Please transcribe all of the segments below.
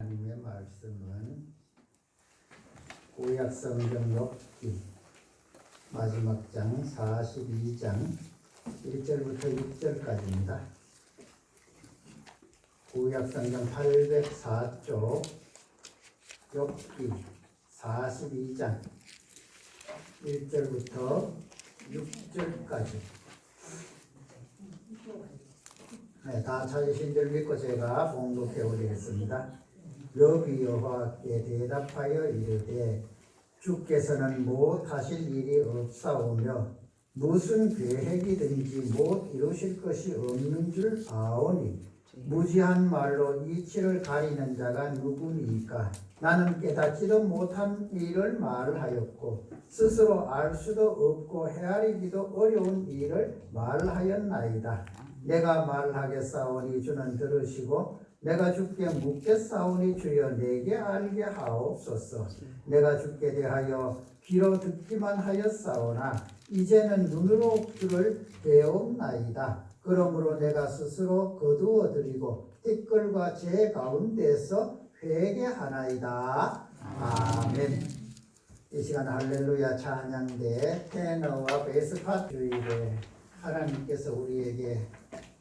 하나님의 말씀은 구약성경 욥기 마지막 장 42장 1절부터 6절까지입니다. 구약성경 804쪽 욥기 42장 1절부터 6절까지 다 찾으신 줄 믿고 제가 봉독해 올리겠습니다. 욥이 여호와께 대답하여 이르되 주께서는 못하실 일이 없사오며 무슨 계획이든지 못 이루실 것이 없는 줄 아오니 무지한 말로 이치를 가리는 자가 누구니까. 나는 깨닫지도 못한 일을 말하였고 스스로 알 수도 없고 헤아리기도 어려운 일을 말하였나이다. 내가 말하겠사오니 주는 들으시고 내가 주께 묻겠사오니 주여 내게 알게 하옵소서. 내가 주께 대하여 귀로 듣기만 하였사오나 이제는 눈으로 주를 배옵나이다. 그러므로 내가 스스로 거두어 드리고 티끌과 제 가운데서 회개하나이다. 아멘. 이 시간 할렐루야 찬양대 테너와 베이스파 주일에 하나님께서 우리에게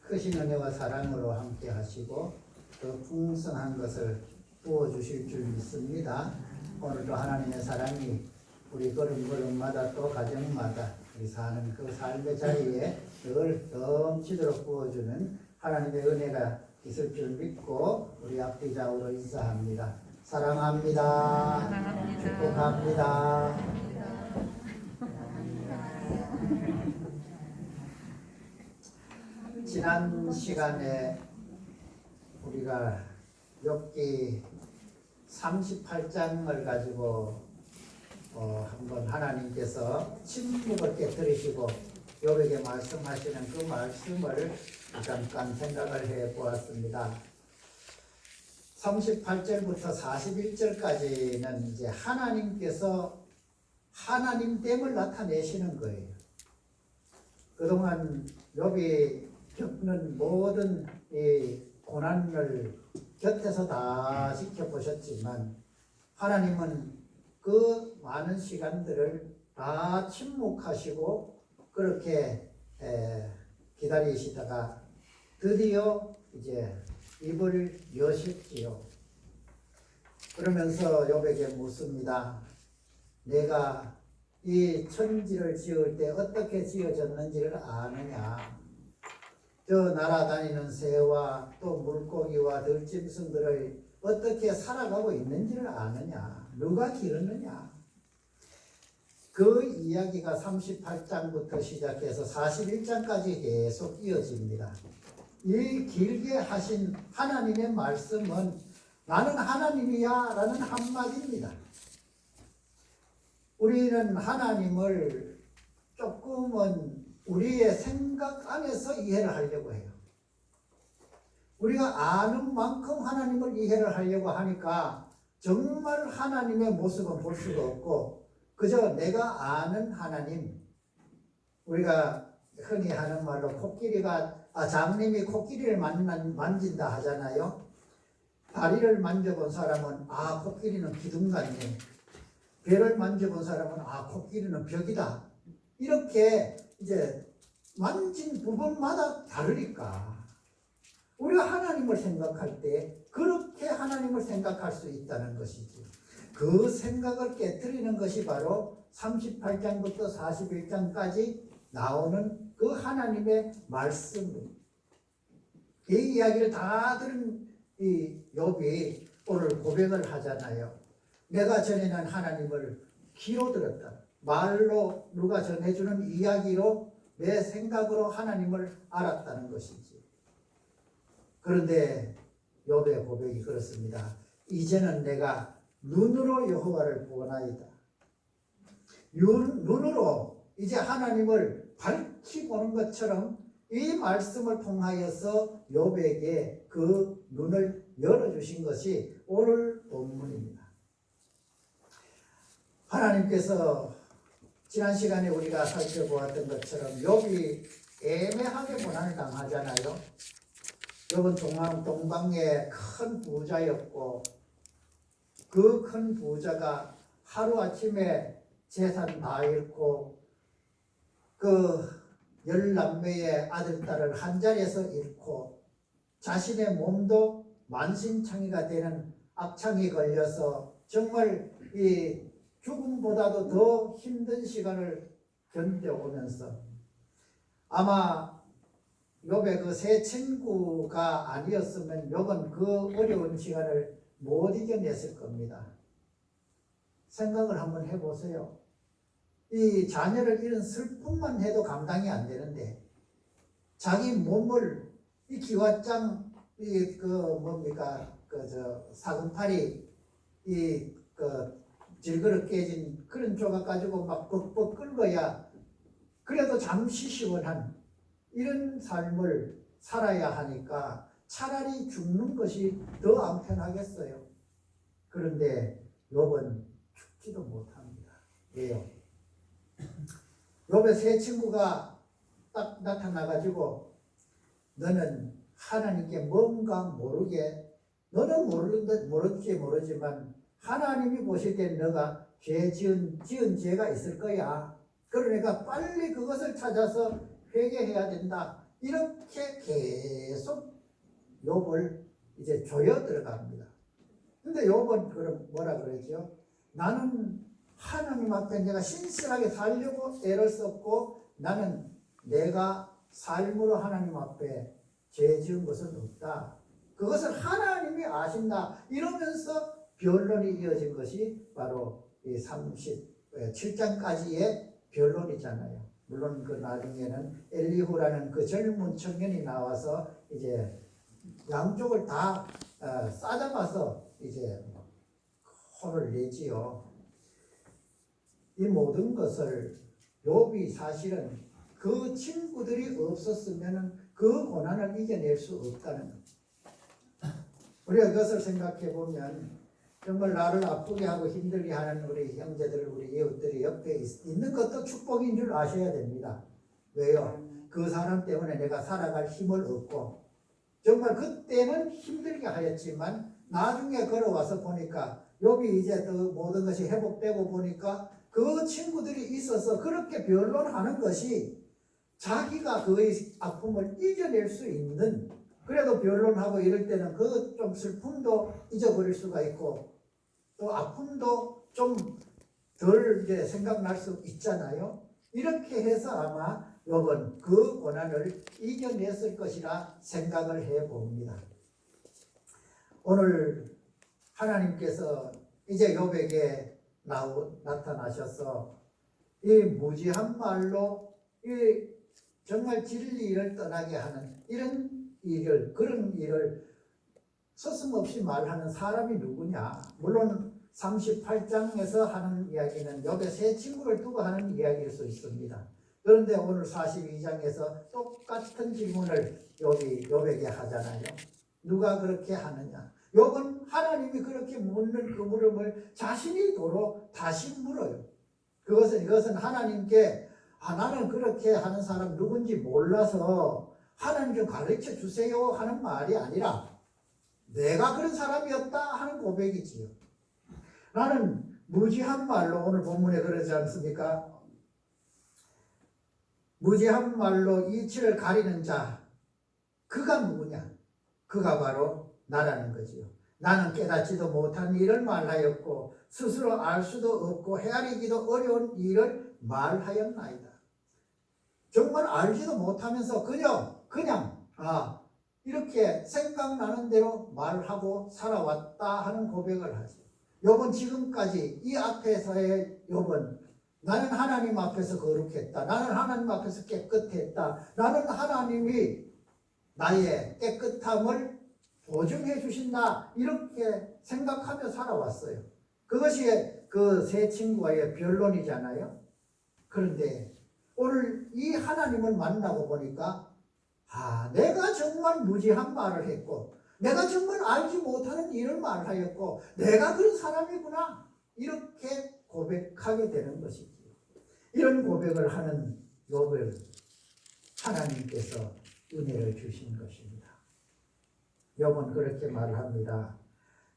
크신 은혜와 사랑으로 함께 하시고 더 풍성한 것을 부어주실 줄 믿습니다. 오늘도 하나님의 사랑이 우리 걸음걸음마다 또 가정마다 우리 사는 그 삶의 자리에 늘 넘치도록 부어주는 하나님의 은혜가 있을 줄 믿고 우리 앞뒤 좌우로 인사합니다. 사랑합니다. 축복합니다. 지난 시간에 우리가 욥기 38장을 가지고 한번 하나님께서 침묵을 깨뜨리시고 욥에게 말씀하시는 그 말씀을 잠깐 생각을 해 보았습니다. 38절부터 41절까지는 이제 하나님께서 하나님됨을 나타내시는 거예요. 그동안 욥이 겪는 모든 이 고난을 곁에서 다 지켜보셨지만 하나님은 그 많은 시간들을 다 침묵하시고 그렇게 기다리시다가 드디어 이제 입을 여셨지요. 그러면서 욥에게 묻습니다. 내가 이 천지를 지을 때 어떻게 지어졌는지를 아느냐? 저 날아다니는 새와 또 물고기와 들짐승들을 어떻게 살아가고 있는지를 아느냐? 누가 기르느냐? 그 이야기가 38장부터 시작해서 41장까지 계속 이어집니다. 이 길게 하신 하나님의 말씀은 나는 하나님이야 라는 한마디입니다. 우리는 하나님을 조금은 우리의 생각 안에서 이해를 하려고 해요. 우리가 아는 만큼 하나님을 이해를 하려고 하니까 정말 하나님의 모습은 볼 수가 없고 그저 내가 아는 하나님, 우리가 흔히 하는 말로 장님이 코끼리를 만진다 하잖아요. 다리를 만져본 사람은 코끼리는 기둥 같네. 배를 만져본 사람은 코끼리는 벽이다. 이렇게 이제 만진 부분마다 다르니까 우리가 하나님을 생각할 때 그렇게 하나님을 생각할 수 있다는 것이지. 그 생각을 깨뜨리는 것이 바로 38장부터 41장까지 나오는 그 하나님의 말씀. 이 이야기를 다 들은 이 욥이 오늘 고백을 하잖아요. 내가 전에는 하나님을 귀로 들었다. 말로 누가 전해주는 이야기로 내 생각으로 하나님을 알았다는 것이지. 그런데 욥의 고백이 그렇습니다. 이제는 내가 눈으로 여호와를 보나이다. 눈으로 이제 하나님을 밝히 보는 것처럼 이 말씀을 통하여서 욥에게 그 눈을 열어주신 것이 오늘 본문입니다. 하나님께서 지난 시간에 우리가 살펴보았던 것처럼 욥이 애매하게 고난을 당하잖아요. 욥은 동방의 큰 부자였고 그 큰 부자가 하루아침에 재산 다 잃고 그 10남매의 아들, 딸을 한자리에서 잃고 자신의 몸도 만신창이가 되는 악창이 걸려서 정말 이 죽음보다도 더 힘든 시간을 견뎌오면서 아마 욥의 그 세 친구가 아니었으면 욥은 그 어려운 시간을 못 이겨냈을 겁니다. 생각을 한번 해보세요. 이 자녀를 잃은 슬픔만 해도 감당이 안 되는데 자기 몸을 이 기왓장 사금팔이 질그릇 깨진 그런 조각 가지고 막 벅벅 끓어야 그래도 잠시 시원한 이런 삶을 살아야 하니까 차라리 죽는 것이 더 안 편하겠어요. 그런데 욥은 죽지도 못합니다. 왜요? 욥의 세 친구가 딱 나타나가지고 너는 하나님께 뭔가 모르게 너는 모를지 모르지만 하나님이 보실 때 너가 지은 죄가 있을 거야. 그러니까 빨리 그것을 찾아서 회개해야 된다. 이렇게 계속 욥을 이제 조여 들어갑니다. 근데 욥은 그럼 뭐라 그러죠? 나는 하나님 앞에 내가 신실하게 살려고 애를 썼고 나는 내가 삶으로 하나님 앞에 죄 지은 것은 없다. 그것을 하나님이 아신다. 이러면서 변론이 이어진 것이 바로 이 37장까지의 변론이잖아요. 물론 그 나중에는 엘리후라는 그 젊은 청년이 나와서 이제 양쪽을 다 싸잡아서 이제 혼을 내지요. 이 모든 것을 욥이 사실은 그 친구들이 없었으면 그 고난을 이겨낼 수 없다는 겁니다. 우리가 그것을 생각해 보면 정말 나를 아프게 하고 힘들게 하는 우리 형제들, 우리 이웃들이 옆에 있는 것도 축복인 줄 아셔야 됩니다. 왜요? 그 사람 때문에 내가 살아갈 힘을 얻고 정말 그때는 힘들게 하였지만 나중에 걸어와서 보니까 욥이 이제 그 모든 것이 회복되고 보니까 그 친구들이 있어서 그렇게 변론하는 것이 자기가 그의 아픔을 이겨낼 수 있는, 그래도 변론하고 이럴 때는 그 좀 슬픔도 잊어버릴 수가 있고 또 아픔도 좀 덜 생각날 수 있잖아요. 이렇게 해서 아마 욥은 그 고난을 이겨냈을 것이라 생각을 해봅니다. 오늘 하나님께서 이제 욥에게 나타나셔서 이 무지한 말로 이 정말 진리를 떠나게 하는 그런 일을 서슴없이 말하는 사람이 누구냐? 물론 38장에서 하는 이야기는 욥의 세 친구를 두고 하는 이야기일 수 있습니다. 그런데 오늘 42장에서 똑같은 질문을 욥에게 하잖아요. 누가 그렇게 하느냐? 욥은 하나님이 그렇게 묻는 그 물음을 자신이 도로 다시 물어요. 이것은 하나님께 나는 그렇게 하는 사람 누군지 몰라서 하나님 좀 가르쳐 주세요 하는 말이 아니라 내가 그런 사람이었다 하는 고백이지요. 나는 무지한 말로 오늘 본문에 그러지 않습니까? 무지한 말로 이치를 가리는 자, 그가 누구냐? 그가 바로 나라는 거지요. 나는 깨닫지도 못한 일을 말하였고 스스로 알 수도 없고 헤아리기도 어려운 일을 말하였나이다. 정말 알지도 못하면서 그냥 이렇게 생각나는 대로 말하고 살아왔다 하는 고백을 하죠. 욥은 지금까지 이 앞에서의 욥은 나는 하나님 앞에서 거룩했다. 나는 하나님 앞에서 깨끗했다. 나는 하나님이 나의 깨끗함을 보증해 주신다. 이렇게 생각하며 살아왔어요. 그것이 그 세 친구와의 변론이잖아요. 그런데 오늘 이 하나님을 만나고 보니까 내가 정말 무지한 말을 했고 내가 정말 알지 못하는 일을 말하였고 내가 그런 사람이구나 이렇게 고백하게 되는 것이지요. 이런 고백을 하는 욥을 하나님께서 은혜를 주신 것입니다. 욥은 그렇게 말합니다.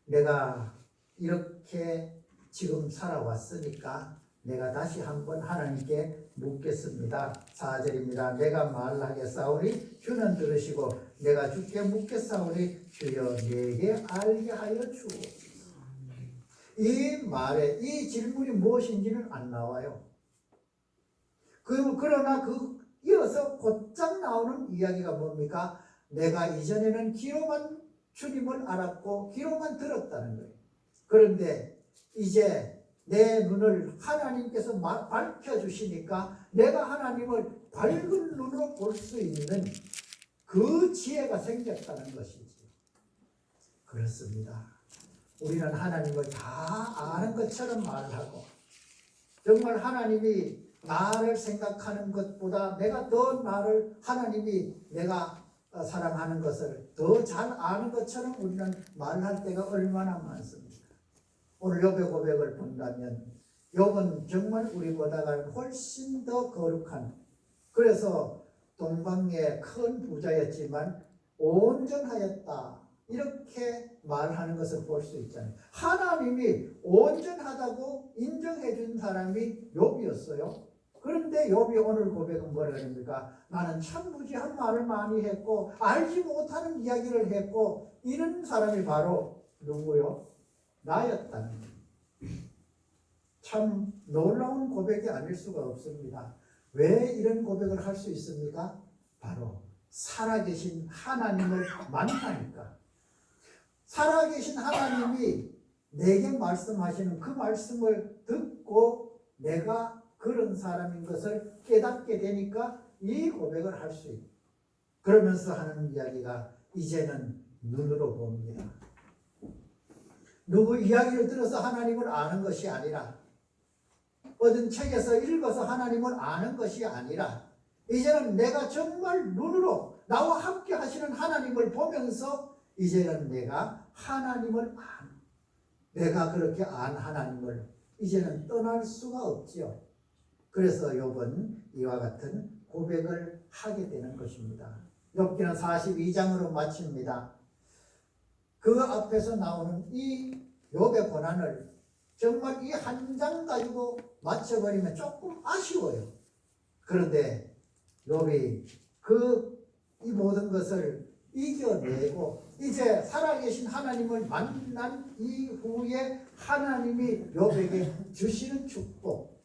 내가 이렇게 지금 살아왔으니까 내가 다시 한번 하나님께 묻겠습니다. 4절입니다. 내가 말하겠사오니 주는 들으시고 내가 주께 묻겠사오니 주여 내게 알게 하여 주옵소서. 이 말에 이 질문이 무엇인지는 안 나와요. 그러나 이어서 곧장 나오는 이야기가 뭡니까? 내가 이전에는 귀로만 주님을 알았고 귀로만 들었다는 거예요. 그런데 이제 내 눈을 하나님께서 밝혀주시니까 내가 하나님을 밝은 눈으로 볼 수 있는 그 지혜가 생겼다는 것이지. 그렇습니다. 우리는 하나님을 다 아는 것처럼 말을 하고 정말 하나님이 나를 생각하는 것보다 내가 더 하나님이 내가 사랑하는 것을 더 잘 아는 것처럼 우리는 말할 때가 얼마나 많습니다. 오늘 욥의 고백을 본다면 욥은 정말 우리보다가 훨씬 더 거룩한, 그래서 동방의 큰 부자였지만 온전하였다 이렇게 말하는 것을 볼 수 있잖아요. 하나님이 온전하다고 인정해 준 사람이 욥이었어요. 그런데 욥이 오늘 고백은 뭐라 합니까? 나는 참 무지한 말을 많이 했고 알지 못하는 이야기를 했고, 이런 사람이 바로 누구요? 나였다는 거예요. 참 놀라운 고백이 아닐 수가 없습니다. 왜 이런 고백을 할 수 있습니까? 바로 살아계신 하나님을 만나니까. 살아계신 하나님이 내게 말씀하시는 그 말씀을 듣고 내가 그런 사람인 것을 깨닫게 되니까 이 고백을 할 수 있고, 그러면서 하는 이야기가 이제는 눈으로 봅니다. 누구 이야기를 들어서 하나님을 아는 것이 아니라, 어떤 책에서 읽어서 하나님을 아는 것이 아니라, 이제는 내가 정말 눈으로 나와 함께 하시는 하나님을 보면서 이제는 내가 하나님을 내가 그렇게 안 하나님을 이제는 떠날 수가 없지요. 그래서 욥은 이와 같은 고백을 하게 되는 것입니다. 욥기는 42장으로 마칩니다. 그 앞에서 나오는 이 욥의 고난을 정말 이 한 장 가지고 마쳐버리면 조금 아쉬워요. 그런데 욥이 이 모든 것을 이겨내고 이제 살아계신 하나님을 만난 이후에 하나님이 욥에게 주시는 축복,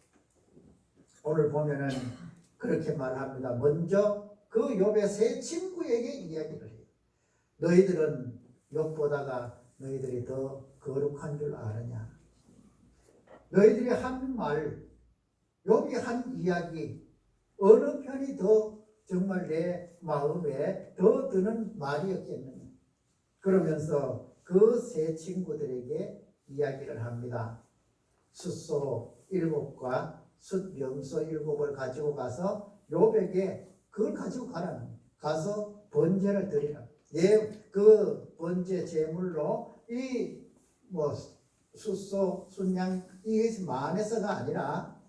오늘 보면은 그렇게 말합니다. 먼저 그 욥의 세 친구에게 이야기를 해요. 너희들은 욥보다가 너희들이 더 거룩한 줄 아느냐? 너희들이 한 말, 욥이 한 이야기, 어느 편이 더 정말 내 마음에 더 드는 말이었겠느냐? 그러면서 그 세 친구들에게 이야기를 합니다. 숫소 7과 숫명소 7을 가지고 가서 욥에게 그걸 가지고 가서 번제를 드리라. 그 번제 제물로 숫소, 숫양 이것이 만에서가 아니라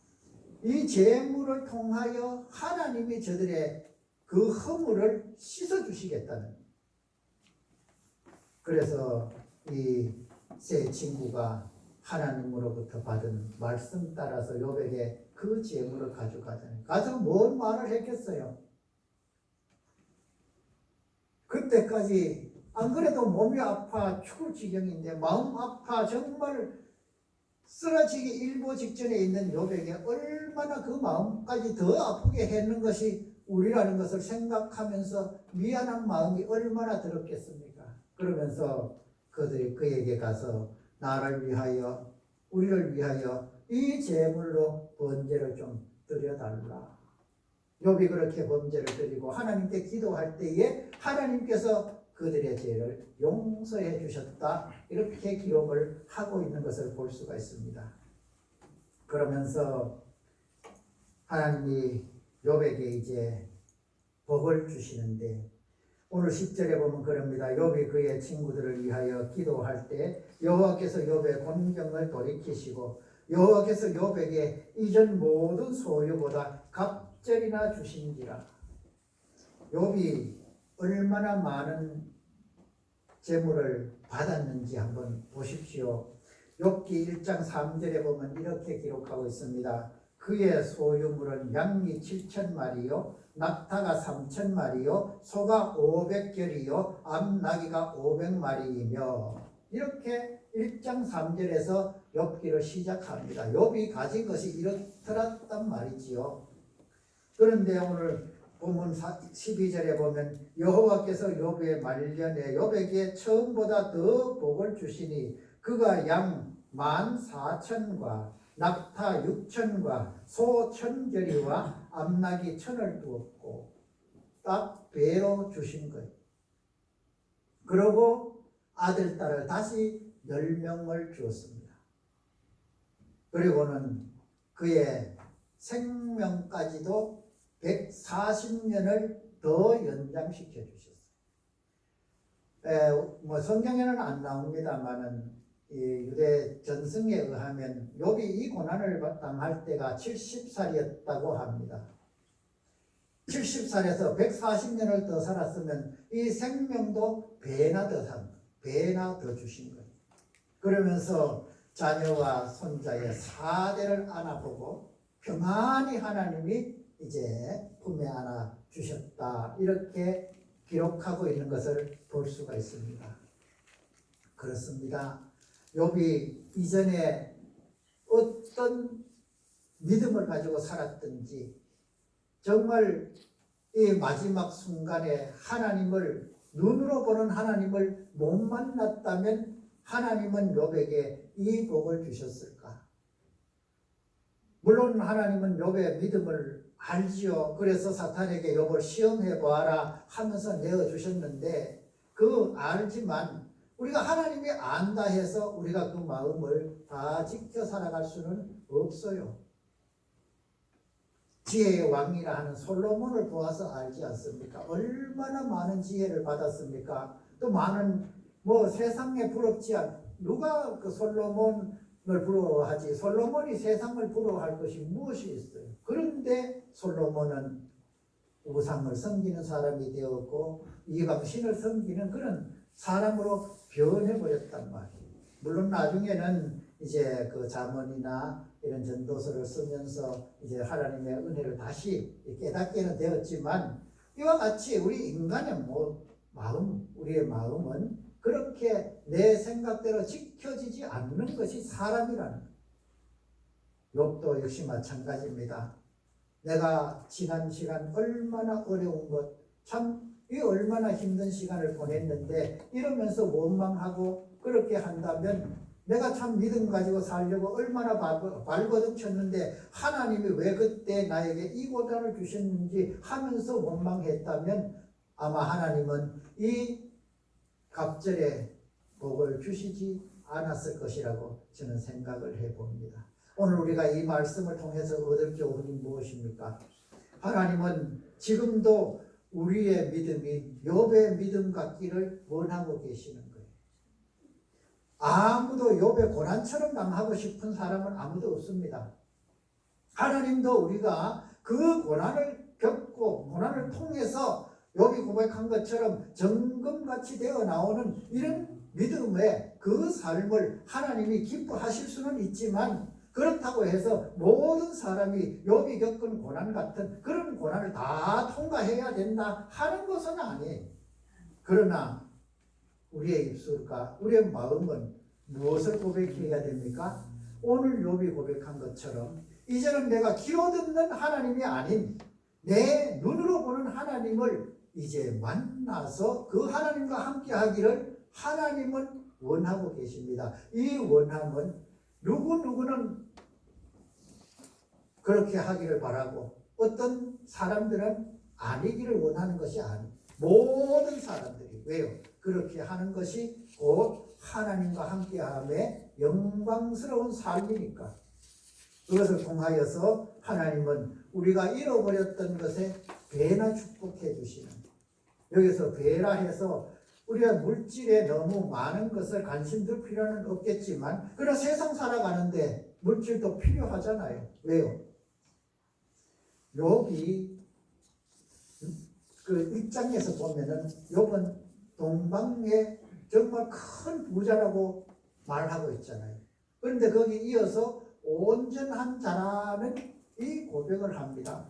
이 제물을 통하여 하나님이 저들의 그 허물을 씻어 주시겠다는. 그래서 이 세 친구가 하나님으로부터 받은 말씀 따라서 욥에게 그 제물을 가져가잖아요. 가서 뭔 말을 했겠어요? 그때까지 안 그래도 몸이 아파 죽을 지경인데 마음 아파 정말 쓰러지기 일보 직전에 있는 욥에게 얼마나 그 마음까지 더 아프게 했는 것이 우리라는 것을 생각하면서 미안한 마음이 얼마나 들었겠습니까? 그러면서 그들이 그에게 가서 나를 위하여 우리를 위하여 이 제물로 번제를 좀 드려달라. 욥이 그렇게 번제를 드리고 하나님께 기도할 때에 하나님께서 그들의 죄를 용서해 주셨다, 이렇게 기록을 하고 있는 것을 볼 수가 있습니다. 그러면서 하나님이 욥에게 이제 복을 주시는데 오늘 10절에 보면 그럽니다. 욥이 그의 친구들을 위하여 기도할 때 여호와께서 욥의 곤경을 돌이키시고 여호와께서 욥에게 이전 모든 소유보다 갑절이나 주신지라. 욥이 얼마나 많은 재물을 받았는지 한번 보십시오. 욥기 1장 3절에 보면 이렇게 기록하고 있습니다. 그의 소유물은 양이 7,000마리요 낙타가 3,000마리요 소가 500결이요 암나귀가 500마리이며 이렇게 1장 3절에서 욥기를 시작합니다. 욥이 가진 것이 이렇더란 말이지요. 그런데 오늘 본문 12절에 보면 여호와께서 욥의 말년에 욥에게 처음보다 더 복을 주시니 그가 양 14,000과 낙타 6,000과 소 1,000결이와 암나귀 1,000을 두었고 딱 배로 주신 거예요. 그러고 아들 딸을 다시 10명을 주었습니다. 그리고는 그의 생명까지도 140년을 더 연장시켜 주셨어요. 성경에는 안 나옵니다만은 유대 전승에 의하면 욥이 이 고난을 당할 때가 70살이었다고 합니다. 70살에서 140년을 더 살았으면 이 생명도 배나 더 주신 거예요. 그러면서 자녀와 손자의 4대를 안아보고 평안히 하나님이 이제 품에 안아 주셨다. 이렇게 기록하고 있는 것을 볼 수가 있습니다. 그렇습니다. 욥이 이전에 어떤 믿음을 가지고 살았든지 정말 이 마지막 순간에 하나님을 눈으로 보는 하나님을 못 만났다면 하나님은 욥에게 이 복을 주셨을까? 물론 하나님은 욥의 믿음을 알지요. 그래서 사탄에게 욥을 시험해 보아라 하면서 내어주셨는데 그 알지만 우리가 하나님이 안다 해서 우리가 그 마음을 다 지켜 살아갈 수는 없어요. 지혜의 왕이라 하는 솔로몬을 보아서 알지 않습니까? 얼마나 많은 지혜를 받았습니까? 또 많은 세상에 부럽지 않 누가 그 솔로몬을 부러워하지? 솔로몬이 세상을 부러워할 것이 무엇이 있어요? 그런데 솔로몬은 우상을 섬기는 사람이 되었고 이방신을 섬기는 그런 사람으로 변해버렸단 말이에요. 물론 나중에는 이제 그 자문이나 이런 전도서를 쓰면서 이제 하나님의 은혜를 다시 깨닫게는 되었지만 이와 같이 우리 인간의 우리의 마음은 그렇게 내 생각대로 지켜지지 않는 것이 사람이라는 거예요. 욥도 역시 마찬가지입니다. 내가 지난 시간 얼마나 어려운 것, 이 얼마나 힘든 시간을 보냈는데 이러면서 원망하고 그렇게 한다면 내가 참 믿음 가지고 살려고 얼마나 발버둥 쳤는데 하나님이 왜 그때 나에게 이 고난을 주셨는지 하면서 원망했다면 아마 하나님은 이 갑절에 복을 주시지 않았을 것이라고 저는 생각을 해봅니다. 오늘 우리가 이 말씀을 통해서 얻을 교훈이 무엇입니까? 하나님은 지금도 우리의 믿음이 욥의 믿음 같기를 원하고 계시는 거예요. 아무도 욥의 고난처럼 당하고 싶은 사람은 아무도 없습니다. 하나님도 우리가 그 고난을 겪고 고난을 통해서 욥이 고백한 것처럼 정금같이 되어 나오는 이런 믿음의 그 삶을 하나님이 기뻐하실 수는 있지만 그렇다고 해서 모든 사람이 욥이 겪은 고난 같은 그런 고난을 다 통과해야 된다 하는 것은 아니에요. 그러나 우리의 입술과 우리의 마음은 무엇을 고백해야 됩니까? 오늘 욥이 고백한 것처럼 이제는 내가 귀로 듣는 하나님이 아닌 내 눈으로 보는 하나님을 이제 만나서 그 하나님과 함께 하기를 하나님은 원하고 계십니다. 이 원함은 누구는 그렇게 하기를 바라고 어떤 사람들은 아니기를 원하는 것이 아니에요. 모든 사람들이 왜요? 그렇게 하는 것이 곧 하나님과 함께함의 영광스러운 삶이니까. 그것을 통하여서 하나님은 우리가 잃어버렸던 것에 배나 축복해 주시는, 여기서 배라 해서 우리가 물질에 너무 많은 것을 관심 둘 필요는 없겠지만 그러나 세상 살아가는데 물질도 필요하잖아요. 왜요? 욥이 그 1장에서 보면은 욥은 동방에 정말 큰 부자라고 말하고 있잖아요. 그런데 거기 이어서 온전한 자라는 이 고백을 합니다.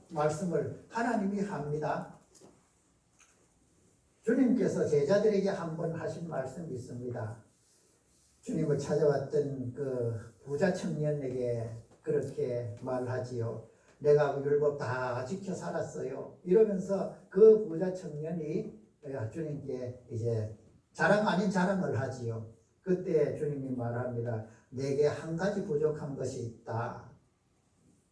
말씀을 하나님이 합니다. 주님께서 제자들에게 한번 하신 말씀이 있습니다. 주님을 찾아왔던 그 부자 청년에게 그렇게 말하지요. 내가 율법 다 지켜 살았어요. 이러면서 그 부자 청년이 주님께 이제 자랑 아닌 자랑을 하지요. 그때 주님이 말합니다. 내게 한 가지 부족한 것이 있다.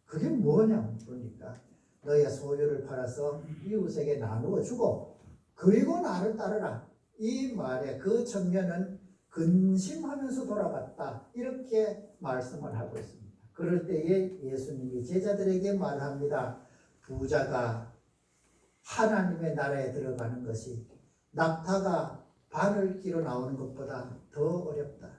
그게 뭐냐? 그러니까 너의 소유를 팔아서 이웃에게 나누어 주고 그리고 나를 따르라. 이 말에 그 청년은 근심하면서 돌아갔다. 이렇게 말씀을 하고 있습니다. 그럴 때에 예수님이 제자들에게 말합니다. 부자가 하나님의 나라에 들어가는 것이 낙타가 바늘 끼로 나오는 것보다 더 어렵다.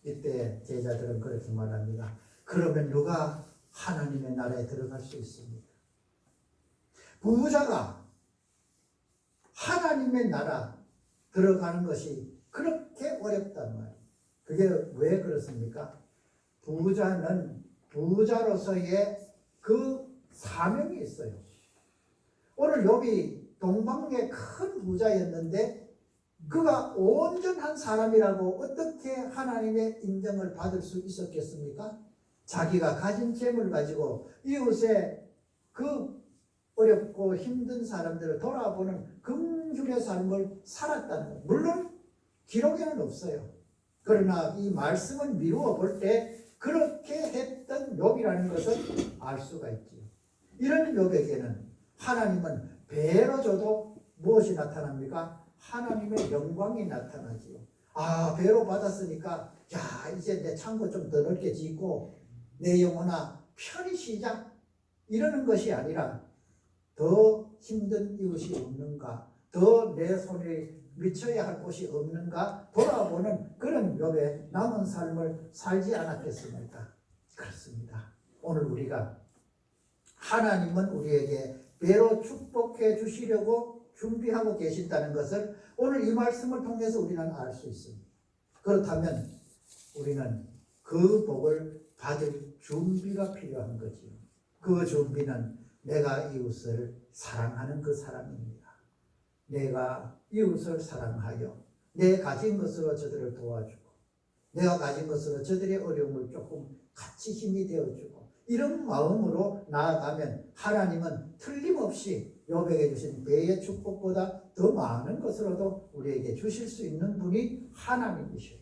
이때 제자들은 그렇게 말합니다. 그러면 누가 하나님의 나라에 들어갈 수 있습니까? 부자가 하나님의 나라 들어가는 것이 그렇게 어렵단 말이에요. 그게 왜 그렇습니까? 부자는 부자로서의 그 사명이 있어요. 오늘 욥이 동방의 큰 부자였는데 그가 온전한 사람이라고 어떻게 하나님의 인정을 받을 수 있었겠습니까? 자기가 가진 재물을 가지고 이웃의 그 어렵고 힘든 사람들을 돌아보는 긍휼의 삶을 살았다는 것. 물론 기록에는 없어요. 그러나 이 말씀을 미루어 볼 때 그렇게 했던 욥이라는 것을 알 수가 있지요. 이런 욥에게는 하나님은 배로 줘도 무엇이 나타납니까? 하나님의 영광이 나타나지요. 아, 배로 받았으니까 야, 이제 내 창고 좀 더 넓게 짓고 내 영혼아 편히 쉬자 이러는 것이 아니라 더 힘든 이웃이 없는가, 더 내 손에 미쳐야 할 곳이 없는가 돌아보는 그런 욥의 남은 삶을 살지 않았겠습니까? 그렇습니다. 오늘 우리가 하나님은 우리에게 배로 축복해 주시려고 준비하고 계신다는 것을 오늘 이 말씀을 통해서 우리는 알 수 있습니다. 그렇다면 우리는 그 복을 받을 준비가 필요한 거지요. 그 준비는 내가 이웃을 사랑하는 그 사람입니다. 내가 이웃을 사랑하여 내 가진 것으로 저들을 도와주고 내가 가진 것으로 저들의 어려움을 조금 같이 힘이 되어주고 이런 마음으로 나아가면 하나님은 틀림없이 욥에게 주신 배의 축복보다 더 많은 것으로도 우리에게 주실 수 있는 분이 하나님이셔요.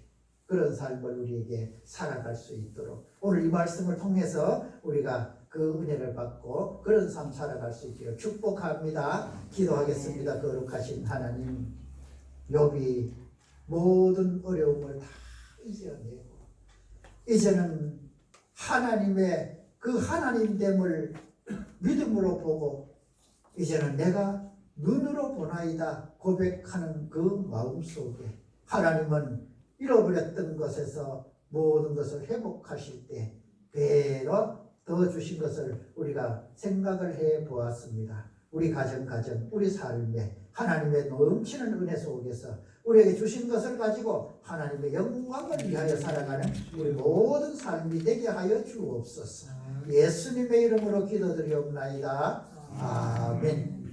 그런 삶을 우리에게 살아갈 수 있도록 오늘 이 말씀을 통해서 우리가 그 은혜를 받고 그런 삶 살아갈 수 있기를 축복합니다. 기도하겠습니다. 거룩하신 하나님, 욥이 모든 어려움을 다 이겨내고 이제는 하나님의 그 하나님됨을 믿음으로 보고 이제는 내가 눈으로 보나이다 고백하는 그 마음속에 하나님은 잃어버렸던 것에서 모든 것을 회복하실 때 배로 더 주신 것을 우리가 생각을 해 보았습니다. 우리 가정, 우리 삶에 하나님의 넘치는 은혜 속에서 우리에게 주신 것을 가지고 하나님의 영광을 위하여 살아가는 우리 모든 삶이 되게 하여 주옵소서. 예수님의 이름으로 기도드리옵나이다. 아멘.